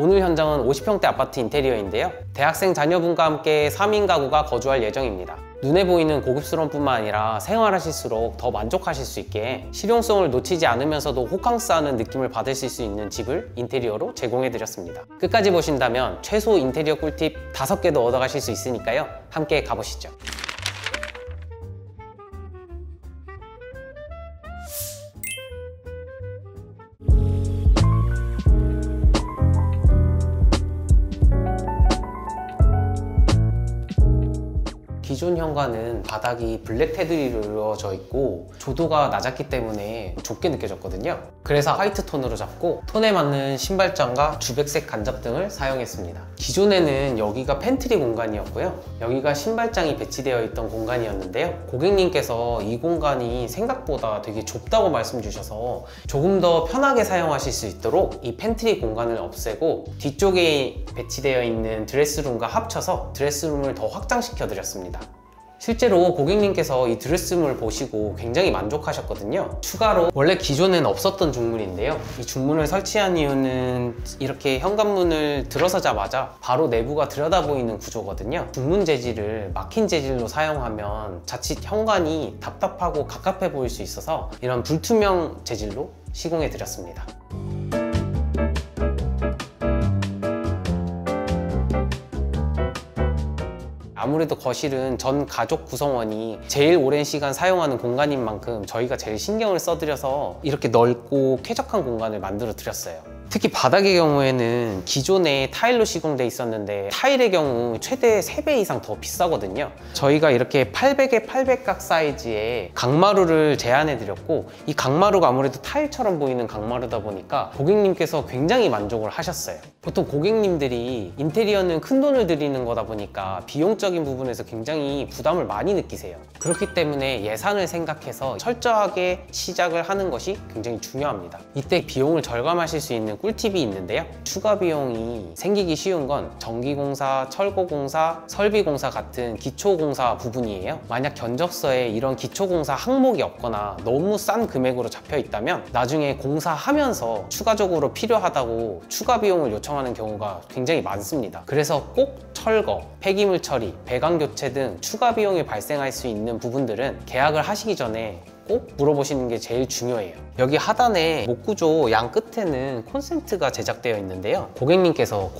오늘 현장은 50평대 아파트 인테리어인데요. 대학생 자녀분과 함께 3인 가구가 거주할 예정입니다. 눈에 보이는 고급스러움 뿐만 아니라 생활하실수록 더 만족하실 수 있게 실용성을 놓치지 않으면서도 호캉스하는 느낌을 받으실 수 있는 집을 인테리어로 제공해드렸습니다. 끝까지 보신다면 최소 인테리어 꿀팁 5개도 얻어가실 수 있으니까요. 함께 가보시죠. 기존 현관은 바닥이 블랙 테두리로 이루어져 있고 조도가 낮았기 때문에 좁게 느껴졌거든요. 그래서 화이트 톤으로 잡고 톤에 맞는 신발장과 주백색 간접 등을 사용했습니다. 기존에는 여기가 팬트리 공간이었고요. 여기가 신발장이 배치되어 있던 공간이었는데요. 고객님께서 이 공간이 생각보다 되게 좁다고 말씀 주셔서 조금 더 편하게 사용하실 수 있도록 이 팬트리 공간을 없애고 뒤쪽에 배치되어 있는 드레스룸과 합쳐서 드레스룸을 더 확장시켜 드렸습니다. 실제로 고객님께서 이 드레스룸을 보시고 굉장히 만족하셨거든요. 추가로 원래 기존엔 없었던 중문인데요. 이 중문을 설치한 이유는 이렇게 현관문을 들어서자마자 바로 내부가 들여다보이는 구조거든요. 중문 재질을 막힌 재질로 사용하면 자칫 현관이 답답하고 갑갑해 보일 수 있어서 이런 불투명 재질로 시공해 드렸습니다. 아무래도 거실은 전 가족 구성원이 제일 오랜 시간 사용하는 공간인 만큼 저희가 제일 신경을 써드려서 이렇게 넓고 쾌적한 공간을 만들어 드렸어요. 특히 바닥의 경우에는 기존에 타일로 시공돼 있었는데 타일의 경우 최대 3배 이상 더 비싸거든요. 저희가 이렇게 800에 800각 사이즈의 강마루를 제안해 드렸고 이 강마루가 아무래도 타일처럼 보이는 강마루다 보니까 고객님께서 굉장히 만족을 하셨어요. 보통 고객님들이 인테리어는 큰 돈을 들이는 거다 보니까 비용적인 부분에서 굉장히 부담을 많이 느끼세요. 그렇기 때문에 예산을 생각해서 철저하게 시작을 하는 것이 굉장히 중요합니다. 이때 비용을 절감하실 수 있는 꿀팁이 있는데요. 추가 비용이 생기기 쉬운 건 전기공사, 철거공사, 설비공사 같은 기초공사 부분이에요. 만약 견적서에 이런 기초공사 항목이 없거나 너무 싼 금액으로 잡혀 있다면 나중에 공사하면서 추가적으로 필요하다고 추가 비용을 요청하는 경우가 굉장히 많습니다. 그래서 꼭 철거, 폐기물 처리, 배관 교체 등 추가 비용이 발생할 수 있는 부분들은 계약을 하시기 전에 꼭 물어보시는 게 제일 중요해요. 여기 하단에 목구조 양 끝에는 콘센트가 제작되어 있는데요. 고객님께서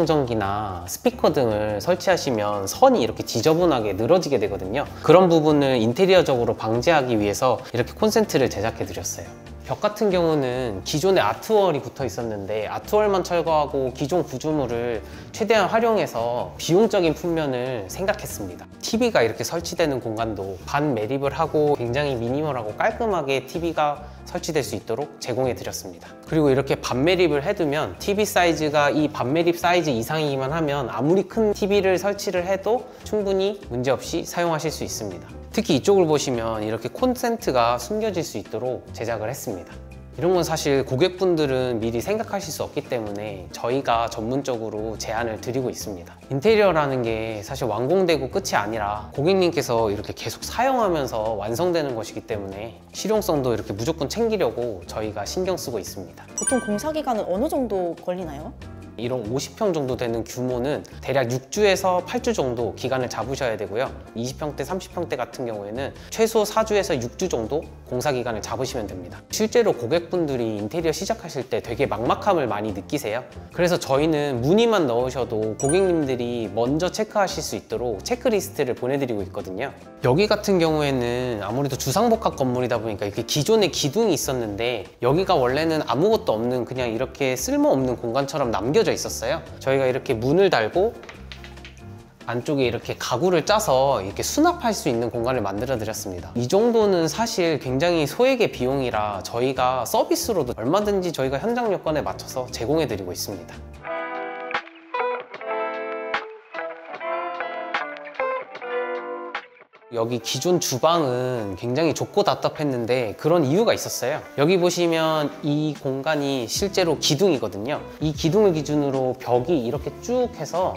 공기청정기나 스피커 등을 설치하시면 선이 이렇게 지저분하게 늘어지게 되거든요. 그런 부분을 인테리어적으로 방지하기 위해서 이렇게 콘센트를 제작해 드렸어요. 벽 같은 경우는 기존에 아트월이 붙어 있었는데 아트월만 철거하고 기존 구조물을 최대한 활용해서 비용적인 측면을 생각했습니다. TV가 이렇게 설치되는 공간도 반 매립을 하고 굉장히 미니멀하고 깔끔하게 TV가 설치될 수 있도록 제공해 드렸습니다. 그리고 이렇게 반 매립을 해두면 TV 사이즈가 이 반 매립 사이즈 이상이기만 하면 아무리 큰 TV를 설치를 해도 충분히 문제없이 사용하실 수 있습니다. 특히 이쪽을 보시면 이렇게 콘센트가 숨겨질 수 있도록 제작을 했습니다. 이런 건 사실 고객분들은 미리 생각하실 수 없기 때문에 저희가 전문적으로 제안을 드리고 있습니다. 인테리어라는 게 사실 완공되고 끝이 아니라 고객님께서 이렇게 계속 사용하면서 완성되는 것이기 때문에 실용성도 이렇게 무조건 챙기려고 저희가 신경 쓰고 있습니다. 보통 공사 기간은 어느 정도 걸리나요? 이런 50평 정도 되는 규모는 대략 6주에서 8주 정도 기간을 잡으셔야 되고요. 20평대, 30평대 같은 경우에는 최소 4주에서 6주 정도 공사 기간을 잡으시면 됩니다. 실제로 고객분들이 인테리어 시작하실 때 되게 막막함을 많이 느끼세요. 그래서 저희는 문의만 넣으셔도 고객님들이 먼저 체크하실 수 있도록 체크리스트를 보내드리고 있거든요. 여기 같은 경우에는 아무래도 주상복합 건물이다 보니까 이렇게 기존에 기둥이 있었는데 여기가 원래는 아무것도 없는 그냥 이렇게 쓸모없는 공간처럼 남겨져 있었어요. 저희가 이렇게 문을 달고 안쪽에 이렇게 가구를 짜서 이렇게 수납할 수 있는 공간을 만들어 드렸습니다. 이 정도는 사실 굉장히 소액의 비용이라 저희가 서비스로도 얼마든지 저희가 현장 여건에 맞춰서 제공해 드리고 있습니다. 여기 기존 주방은 굉장히 좁고 답답했는데 그런 이유가 있었어요. 여기 보시면 이 공간이 실제로 기둥이거든요. 이 기둥을 기준으로 벽이 이렇게 쭉 해서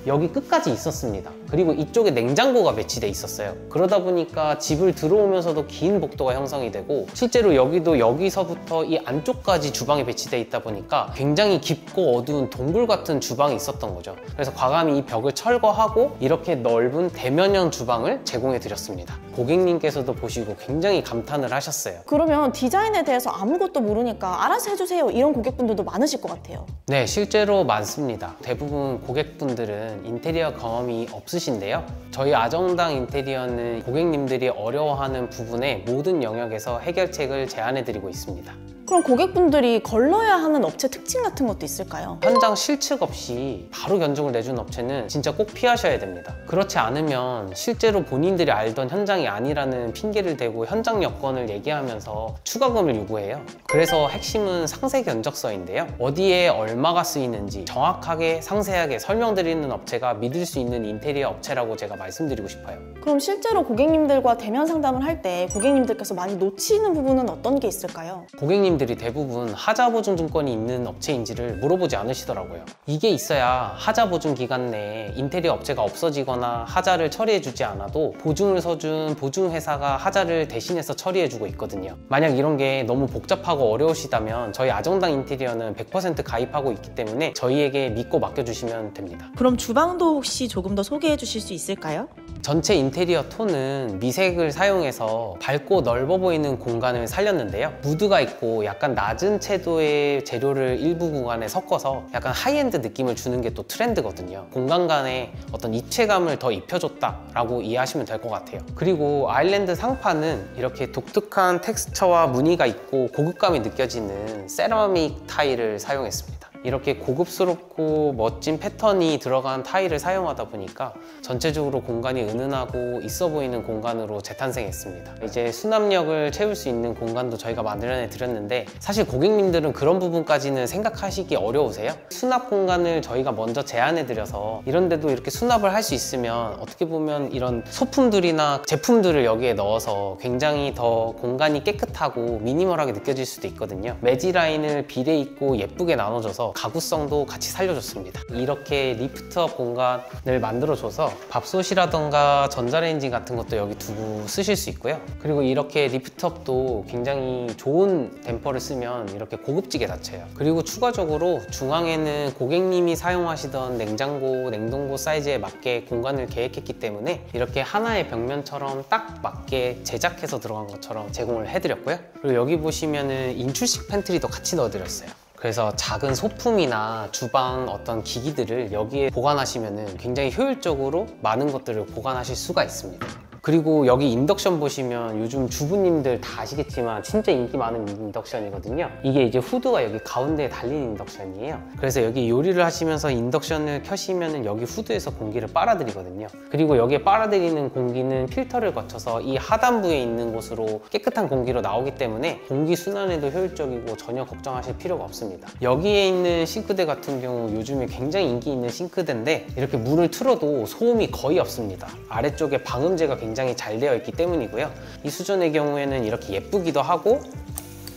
여기 끝까지 있었습니다. 그리고 이쪽에 냉장고가 배치돼 있었어요. 그러다 보니까 집을 들어오면서도 긴 복도가 형성이 되고, 실제로 여기도 여기서부터 이 안쪽까지 주방이 배치돼 있다 보니까 굉장히 깊고 어두운 동굴 같은 주방이 있었던 거죠. 그래서 과감히 이 벽을 철거하고 이렇게 넓은 대면형 주방을 제공해 드렸습니다. 고객님께서도 보시고 굉장히 감탄을 하셨어요. 그러면 디자인에 대해서 아무것도 모르니까 알아서 해주세요 이런 고객분들도 많으실 것 같아요. 네, 실제로 많습니다. 대부분 고객분들은 인테리어 경험이 없으신데요. 저희 아정당 인테리어는 고객님들이 어려워하는 부분의 모든 영역에서 해결책을 제안해드리고 있습니다. 그럼 고객분들이 걸러야 하는 업체 특징 같은 것도 있을까요? 현장 실측 없이 바로 견적을 내주는 업체는 진짜 꼭 피하셔야 됩니다. 그렇지 않으면 실제로 본인들이 알던 현장이 아니라는 핑계를 대고 현장 여건을 얘기하면서 추가금을 요구해요. 그래서 핵심은 상세 견적서인데요. 어디에 얼마가 쓰이는지 정확하게 상세하게 설명드리는 업체가 믿을 수 있는 인테리어 업체라고 제가 말씀드리고 싶어요. 그럼 실제로 고객님들과 대면 상담을 할 때 고객님들께서 많이 놓치는 부분은 어떤 게 있을까요? 고객님들이 대부분 하자보증증권이 있는 업체인지를 물어보지 않으시더라고요. 이게 있어야 하자보증 기간 내에 인테리어 업체가 없어지거나 하자를 처리해주지 않아도 보증을 서준 보증회사가 하자를 대신해서 처리해주고 있거든요. 만약 이런 게 너무 복잡하고 어려우시다면 저희 아정당 인테리어는 100% 가입하고 있기 때문에 저희에게 믿고 맡겨주시면 됩니다. 그럼 주방도 혹시 조금 더 소개해 주실 수 있을까요? 전체 인테리어 톤은 미색을 사용해서 밝고 넓어 보이는 공간을 살렸는데요. 무드가 있고 약간 낮은 채도의 재료를 일부 구간에 섞어서 약간 하이엔드 느낌을 주는 게 또 트렌드거든요. 공간 간에 어떤 입체감을 더 입혀줬다라고 이해하시면 될 것 같아요. 그리고 아일랜드 상판은 이렇게 독특한 텍스처와 무늬가 있고 고급감이 느껴지는 세라믹 타일을 사용했습니다. 이렇게 고급스럽고 멋진 패턴이 들어간 타일을 사용하다 보니까 전체적으로 공간이 은은하고 있어 보이는 공간으로 재탄생했습니다. 이제 수납력을 채울 수 있는 공간도 저희가 마련해 드렸는데, 사실 고객님들은 그런 부분까지는 생각하시기 어려우세요. 수납 공간을 저희가 먼저 제안해 드려서 이런 데도 이렇게 수납을 할 수 있으면 어떻게 보면 이런 소품들이나 제품들을 여기에 넣어서 굉장히 더 공간이 깨끗하고 미니멀하게 느껴질 수도 있거든요. 매지 라인을 비례 있고 예쁘게 나눠줘서 가구성도 같이 살려줬습니다. 이렇게 리프트업 공간을 만들어줘서 밥솥이라던가 전자레인지 같은 것도 여기 두고 쓰실 수 있고요. 그리고 이렇게 리프트업도 굉장히 좋은 댐퍼를 쓰면 이렇게 고급지게 닫혀요. 그리고 추가적으로 중앙에는 고객님이 사용하시던 냉장고, 냉동고 사이즈에 맞게 공간을 계획했기 때문에 이렇게 하나의 벽면처럼 딱 맞게 제작해서 들어간 것처럼 제공을 해드렸고요. 그리고 여기 보시면은 인출식 팬트리도 같이 넣어드렸어요. 그래서 작은 소품이나 주방 어떤 기기들을 여기에 보관하시면 굉장히 효율적으로 많은 것들을 보관하실 수가 있습니다. 그리고 여기 인덕션 보시면 요즘 주부님들 다 아시겠지만 진짜 인기 많은 인덕션이거든요. 이게 이제 후드가 여기 가운데에 달린 인덕션이에요. 그래서 여기 요리를 하시면서 인덕션을 켜시면 여기 후드에서 공기를 빨아들이거든요. 그리고 여기에 빨아들이는 공기는 필터를 거쳐서 이 하단부에 있는 곳으로 깨끗한 공기로 나오기 때문에 공기 순환에도 효율적이고 전혀 걱정하실 필요가 없습니다. 여기에 있는 싱크대 같은 경우 요즘에 굉장히 인기 있는 싱크대인데 이렇게 물을 틀어도 소음이 거의 없습니다. 아래쪽에 방음제가 굉장히 잘 되어 있기 때문이고요. 이 수전의 경우에는 이렇게 예쁘기도 하고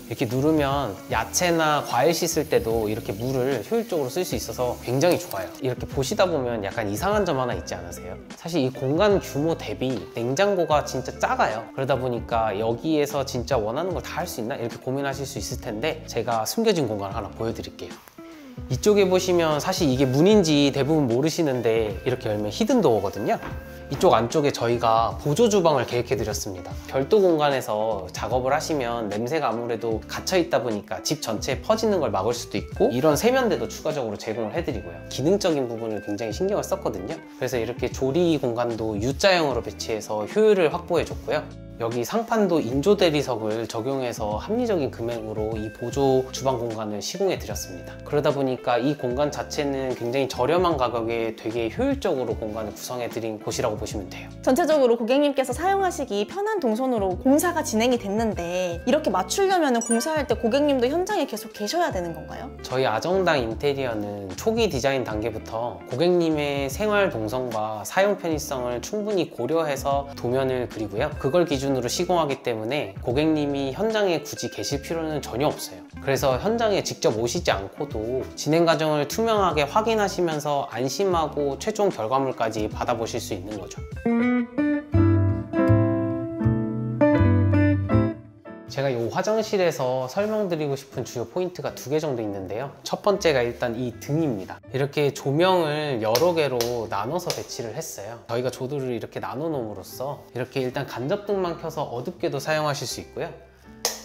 이렇게 누르면 야채나 과일 씻을 때도 이렇게 물을 효율적으로 쓸 수 있어서 굉장히 좋아요. 이렇게 보시다 보면 약간 이상한 점 하나 있지 않으세요? 사실 이 공간 규모 대비 냉장고가 진짜 작아요. 그러다 보니까 여기에서 진짜 원하는 걸 다 할 수 있나? 이렇게 고민하실 수 있을 텐데 제가 숨겨진 공간을 하나 보여드릴게요. 이쪽에 보시면 사실 이게 문인지 대부분 모르시는데 이렇게 열면 히든도어거든요. 이쪽 안쪽에 저희가 보조 주방을 계획해 드렸습니다. 별도 공간에서 작업을 하시면 냄새가 아무래도 갇혀 있다 보니까 집 전체에 퍼지는 걸 막을 수도 있고 이런 세면대도 추가적으로 제공을 해드리고요. 기능적인 부분을 굉장히 신경을 썼거든요. 그래서 이렇게 조리 공간도 U자형으로 배치해서 효율을 확보해 줬고요. 여기 상판도 인조 대리석을 적용해서 합리적인 금액으로 이 보조 주방 공간을 시공해 드렸습니다. 그러다 보니까 이 공간 자체는 굉장히 저렴한 가격에 되게 효율적으로 공간을 구성해 드린 곳이라고 보시면 돼요. 전체적으로 고객님께서 사용하시기 편한 동선으로 공사가 진행이 됐는데 이렇게 맞추려면 공사할 때 고객님도 현장에 계속 계셔야 되는 건가요? 저희 아정당 인테리어는 초기 디자인 단계부터 고객님의 생활 동선과 사용 편의성을 충분히 고려해서 도면을 그리고요. 그걸 기준으로 기준으로 시공하기 때문에 고객님이 현장에 굳이 계실 필요는 전혀 없어요. 그래서 현장에 직접 오시지 않고도 진행 과정을 투명하게 확인하시면서 안심하고 최종 결과물까지 받아보실 수 있는 거죠. 제가 이 화장실에서 설명드리고 싶은 주요 포인트가 2개 정도 있는데요. 첫 번째가 일단 이 등입니다. 이렇게 조명을 여러 개로 나눠서 배치를 했어요. 저희가 조도를 이렇게 나눠 놓음으로써 이렇게 일단 간접등만 켜서 어둡게도 사용하실 수 있고요.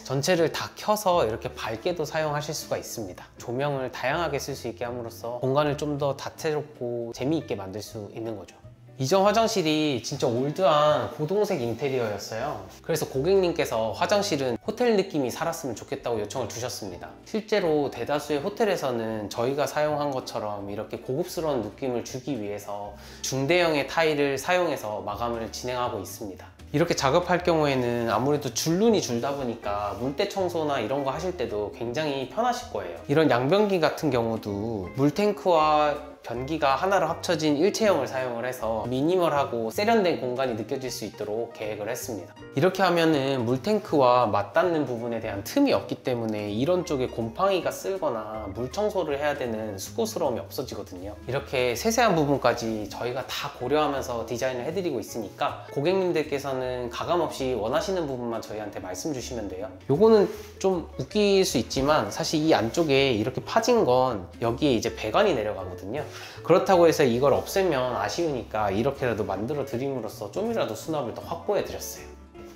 전체를 다 켜서 이렇게 밝게도 사용하실 수가 있습니다. 조명을 다양하게 쓸 수 있게 함으로써 공간을 좀 더 다채롭고 재미있게 만들 수 있는 거죠. 이전 화장실이 진짜 올드한 고동색 인테리어였어요. 그래서 고객님께서 화장실은 호텔 느낌이 살았으면 좋겠다고 요청을 주셨습니다. 실제로 대다수의 호텔에서는 저희가 사용한 것처럼 이렇게 고급스러운 느낌을 주기 위해서 중대형의 타일을 사용해서 마감을 진행하고 있습니다. 이렇게 작업할 경우에는 아무래도 줄눈이 줄다 보니까 물때 청소나 이런 거 하실 때도 굉장히 편하실 거예요. 이런 양변기 같은 경우도 물탱크와 변기가 하나로 합쳐진 일체형을 사용을 해서 미니멀하고 세련된 공간이 느껴질 수 있도록 계획을 했습니다. 이렇게 하면은 물탱크와 맞닿는 부분에 대한 틈이 없기 때문에 이런 쪽에 곰팡이가 쓸거나 물 청소를 해야 되는 수고스러움이 없어지거든요. 이렇게 세세한 부분까지 저희가 다 고려하면서 디자인을 해드리고 있으니까 고객님들께서는 가감없이 원하시는 부분만 저희한테 말씀 주시면 돼요. 요거는 좀 웃길 수 있지만 사실 이 안쪽에 이렇게 파진 건 여기에 이제 배관이 내려가거든요. 그렇다고 해서 이걸 없애면 아쉬우니까 이렇게라도 만들어 드림으로써 좀이라도 수납을 더 확보해 드렸어요.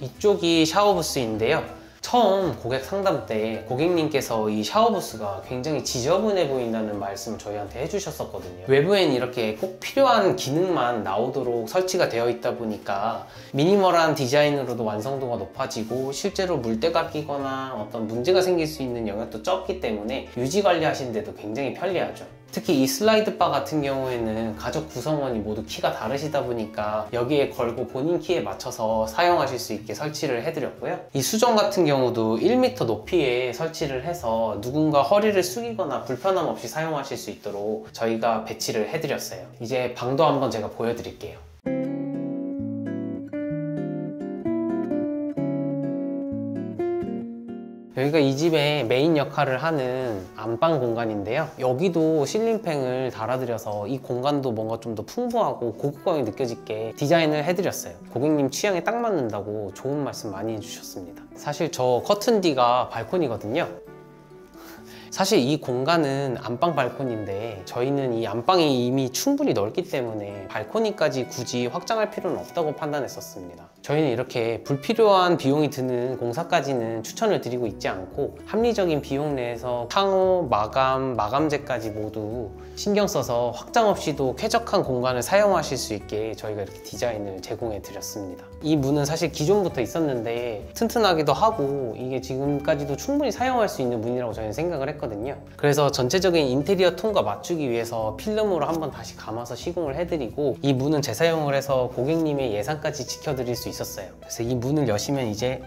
이쪽이 샤워 부스인데요. 처음 고객 상담 때 고객님께서 이 샤워 부스가 굉장히 지저분해 보인다는 말씀을 저희한테 해주셨었거든요. 외부엔 이렇게 꼭 필요한 기능만 나오도록 설치가 되어 있다 보니까 미니멀한 디자인으로도 완성도가 높아지고 실제로 물때가 끼거나 어떤 문제가 생길 수 있는 영역도 적기 때문에 유지 관리하시는데도 굉장히 편리하죠. 특히 이 슬라이드 바 같은 경우에는 가족 구성원이 모두 키가 다르시다 보니까 여기에 걸고 본인 키에 맞춰서 사용하실 수 있게 설치를 해드렸고요. 이 수전 같은 경우도 1m 높이에 설치를 해서 누군가 허리를 숙이거나 불편함 없이 사용하실 수 있도록 저희가 배치를 해드렸어요. 이제 방도 한번 제가 보여드릴게요. 여기가 이 집의 메인 역할을 하는 안방 공간인데요. 여기도 실링팬을 달아드려서 이 공간도 뭔가 좀 더 풍부하고 고급감이 느껴지게 디자인을 해드렸어요. 고객님 취향에 딱 맞는다고 좋은 말씀 많이 해주셨습니다. 사실 저 커튼 뒤가 발코니거든요. 사실 이 공간은 안방 발코니인데 저희는 이 안방이 이미 충분히 넓기 때문에 발코니까지 굳이 확장할 필요는 없다고 판단했었습니다. 저희는 이렇게 불필요한 비용이 드는 공사까지는 추천을 드리고 있지 않고 합리적인 비용 내에서 창호, 마감, 마감재까지 모두 신경 써서 확장 없이도 쾌적한 공간을 사용하실 수 있게 저희가 이렇게 디자인을 제공해 드렸습니다. 이 문은 사실 기존부터 있었는데 튼튼하기도 하고 이게 지금까지도 충분히 사용할 수 있는 문이라고 저희는 생각을 했거든요. 그래서 전체적인 인테리어 톤과 맞추기 위해서 필름으로 한번 다시 감아서 시공을 해드리고 이 문은 재사용을 해서 고객님의 예상까지 지켜드릴 수 있었어요. 그래서 이 문을 여시면 이제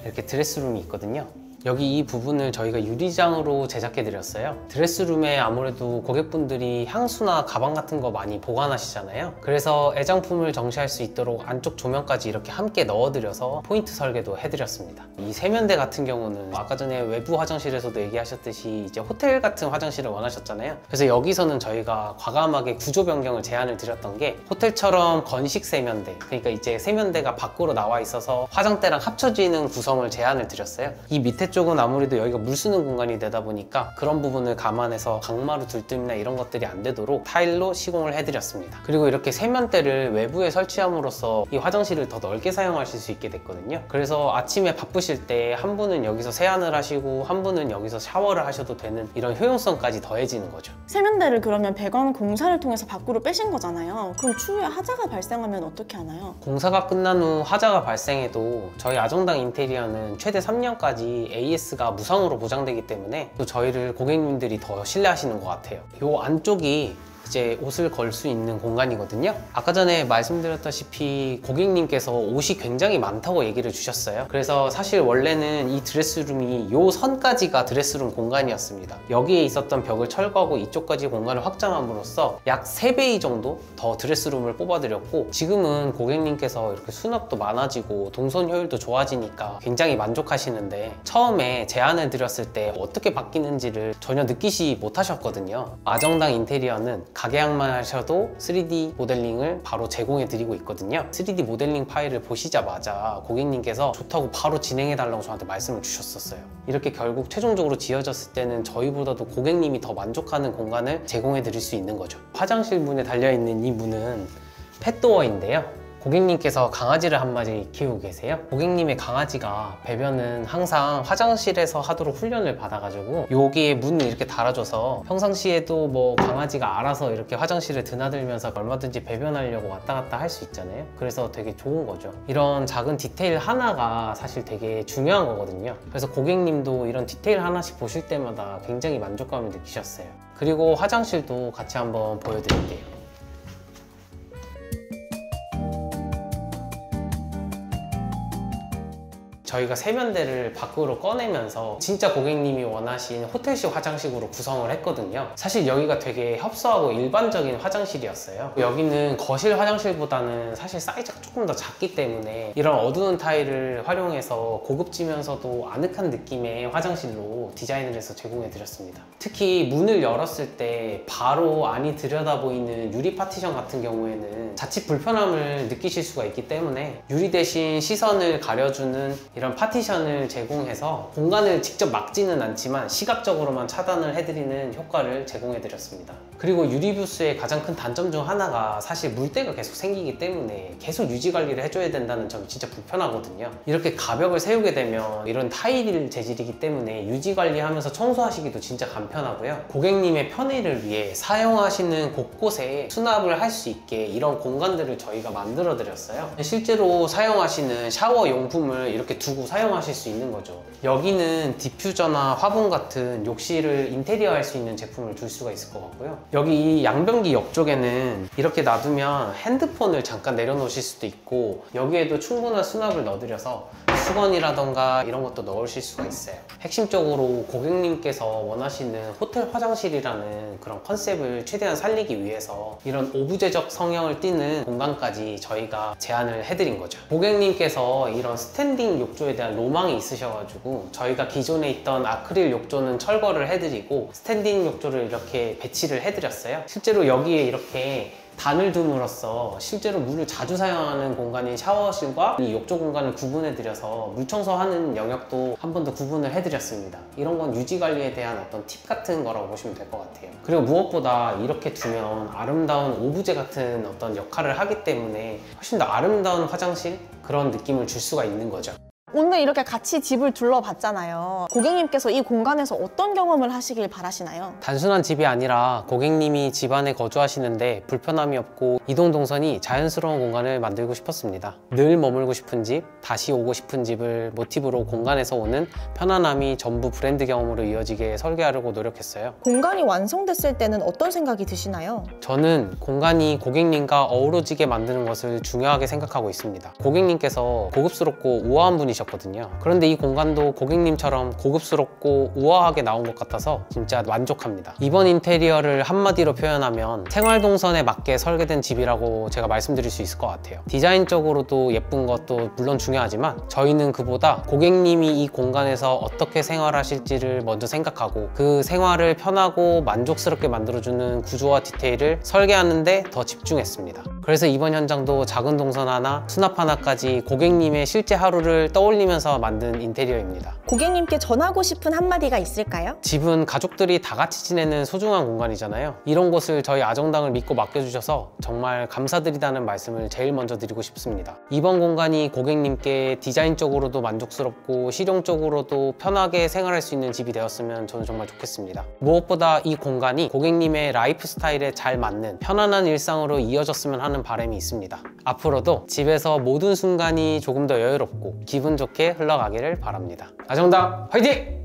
이렇게 드레스룸이 있거든요. 여기 이 부분을 저희가 유리장으로 제작해 드렸어요. 드레스룸에 아무래도 고객분들이 향수나 가방 같은 거 많이 보관하시잖아요. 그래서 애장품을 정시할 수 있도록 안쪽 조명까지 이렇게 함께 넣어드려서 포인트 설계도 해드렸습니다. 이 세면대 같은 경우는 아까 전에 외부 화장실에서도 얘기하셨듯이 이제 호텔 같은 화장실을 원하셨잖아요. 그래서 여기서는 저희가 과감하게 구조 변경을 제안을 드렸던 게 호텔처럼 건식 세면대, 그러니까 이제 세면대가 밖으로 나와 있어서 화장대랑 합쳐지는 구성을 제안을 드렸어요. 이 밑에 쪽은 아무래도 여기가 물 쓰는 공간이 되다 보니까 그런 부분을 감안해서 강마루 들뜸이나 이런 것들이 안 되도록 타일로 시공을 해드렸습니다. 그리고 이렇게 세면대를 외부에 설치함으로써 이 화장실을 더 넓게 사용하실 수 있게 됐거든요. 그래서 아침에 바쁘실 때 한 분은 여기서 세안을 하시고 한 분은 여기서 샤워를 하셔도 되는 이런 효용성까지 더해지는 거죠. 세면대를 그러면 배관 공사를 통해서 밖으로 빼신 거잖아요. 그럼 추후에 하자가 발생하면 어떻게 하나요? 공사가 끝난 후 하자가 발생해도 저희 아정당 인테리어는 최대 3년까지 AS가 무상으로 보장되기 때문에 또 저희를 고객님들이 더 신뢰하시는 것 같아요. 이 안쪽이 이제 옷을 걸 수 있는 공간이거든요. 아까 전에 말씀드렸다시피 고객님께서 옷이 굉장히 많다고 얘기를 주셨어요. 그래서 사실 원래는 이 드레스룸이 요 선까지가 드레스룸 공간이었습니다. 여기에 있었던 벽을 철거하고 이쪽까지 공간을 확장함으로써 약 3배 정도 더 드레스룸을 뽑아드렸고, 지금은 고객님께서 이렇게 수납도 많아지고 동선 효율도 좋아지니까 굉장히 만족하시는데, 처음에 제안을 드렸을 때 어떻게 바뀌는지를 전혀 느끼지 못하셨거든요. 아정당 인테리어는 가계약만 하셔도 3D 모델링을 바로 제공해 드리고 있거든요. 3D 모델링 파일을 보시자마자 고객님께서 좋다고 바로 진행해 달라고 저한테 말씀을 주셨었어요. 이렇게 결국 최종적으로 지어졌을 때는 저희보다도 고객님이 더 만족하는 공간을 제공해 드릴 수 있는 거죠. 화장실 문에 달려있는 이 문은 펫도어인데요, 고객님께서 강아지를 한 마리 키우고 계세요. 고객님의 강아지가 배변은 항상 화장실에서 하도록 훈련을 받아가지고 여기에 문을 이렇게 달아줘서 평상시에도 뭐 강아지가 알아서 이렇게 화장실에 드나들면서 얼마든지 배변하려고 왔다 갔다 할 수 있잖아요. 그래서 되게 좋은 거죠. 이런 작은 디테일 하나가 사실 되게 중요한 거거든요. 그래서 고객님도 이런 디테일 하나씩 보실 때마다 굉장히 만족감을 느끼셨어요. 그리고 화장실도 같이 한번 보여드릴게요. 저희가 세면대를 밖으로 꺼내면서 진짜 고객님이 원하신 호텔식 화장실로 구성을 했거든요. 사실 여기가 되게 협소하고 일반적인 화장실이었어요. 여기는 거실 화장실보다는 사실 사이즈가 조금 더 작기 때문에 이런 어두운 타일을 활용해서 고급지면서도 아늑한 느낌의 화장실로 디자인을 해서 제공해 드렸습니다. 특히 문을 열었을 때 바로 안이 들여다보이는 유리 파티션 같은 경우에는 자칫 불편함을 느끼실 수가 있기 때문에 유리 대신 시선을 가려주는 이런 파티션을 제공해서 공간을 직접 막지는 않지만 시각적으로만 차단을 해드리는 효과를 제공해 드렸습니다. 그리고 유리부스의 가장 큰 단점 중 하나가 사실 물때가 계속 생기기 때문에 계속 유지 관리를 해줘야 된다는 점이 진짜 불편하거든요. 이렇게 가벽을 세우게 되면 이런 타일 재질이기 때문에 유지 관리하면서 청소하시기도 진짜 간편하고요. 고객님의 편의를 위해 사용하시는 곳곳에 수납을 할 수 있게 이런 공간들을 저희가 만들어 드렸어요. 실제로 사용하시는 샤워 용품을 이렇게 두고 사용하실 수 있는 거죠. 여기는 디퓨저나 화분 같은 욕실을 인테리어 할 수 있는 제품을 둘 수가 있을 것 같고요. 여기 이 양변기 옆쪽에는 이렇게 놔두면 핸드폰을 잠깐 내려놓으실 수도 있고, 여기에도 충분한 수납을 넣어드려서 수건이라던가 이런 것도 넣으실 수가 있어요. 핵심적으로 고객님께서 원하시는 호텔 화장실이라는 그런 컨셉을 최대한 살리기 위해서 이런 오브제적 성향을 띠는 공간까지 저희가 제안을 해드린 거죠. 고객님께서 이런 스탠딩 욕조에 대한 로망이 있으셔가지고 저희가 기존에 있던 아크릴 욕조는 철거를 해드리고 스탠딩 욕조를 이렇게 배치를 해드렸어요. 실제로 여기에 이렇게 단을 둠으로써 실제로 물을 자주 사용하는 공간인 샤워실과 이 욕조 공간을 구분해드려서 물 청소하는 영역도 한 번 더 구분을 해드렸습니다. 이런 건 유지 관리에 대한 어떤 팁 같은 거라고 보시면 될 것 같아요. 그리고 무엇보다 이렇게 두면 아름다운 오브제 같은 어떤 역할을 하기 때문에 훨씬 더 아름다운 화장실? 그런 느낌을 줄 수가 있는 거죠. 오늘 이렇게 같이 집을 둘러봤잖아요. 고객님께서 이 공간에서 어떤 경험을 하시길 바라시나요? 단순한 집이 아니라 고객님이 집 안에 거주하시는데 불편함이 없고 이동 동선이 자연스러운 공간을 만들고 싶었습니다. 늘 머물고 싶은 집, 다시 오고 싶은 집을 모티브로 공간에서 오는 편안함이 전부 브랜드 경험으로 이어지게 설계하려고 노력했어요. 공간이 완성됐을 때는 어떤 생각이 드시나요? 저는 공간이 고객님과 어우러지게 만드는 것을 중요하게 생각하고 있습니다. 고객님께서 고급스럽고 우아한 분이셨거든요. 그런데 이 공간도 고객님처럼 고급스럽고 우아하게 나온 것 같아서 진짜 만족합니다. 이번 인테리어를 한마디로 표현하면 생활동선에 맞게 설계된 집이라고 제가 말씀드릴 수 있을 것 같아요. 디자인적으로도 예쁜 것도 물론 중요하지만 저희는 그보다 고객님이 이 공간에서 어떻게 생활하실지를 먼저 생각하고 그 생활을 편하고 만족스럽게 만들어주는 구조와 디테일을 설계하는 데 더 집중했습니다. 그래서 이번 현장도 작은 동선 하나, 수납 하나까지 고객님의 실제 하루를 떠올리면서 만든 인테리어입니다. 고객님께 전하고 싶은 한마디가 있을까요? 집은 가족들이 다 같이 지내는 소중한 공간이잖아요. 이런 곳을 저희 아정당을 믿고 맡겨주셔서 정말 감사드리다는 말씀을 제일 먼저 드리고 싶습니다. 이번 공간이 고객님께 디자인적으로도 만족스럽고 실용적으로도 편하게 생활할 수 있는 집이 되었으면 저는 정말 좋겠습니다. 무엇보다 이 공간이 고객님의 라이프 스타일에 잘 맞는 편안한 일상으로 이어졌으면 하는 바람이 있습니다. 앞으로도 집에서 모든 순간이 조금 더 여유롭고 기분 좋게 흘러가기를 바랍니다. 아정당 화이팅!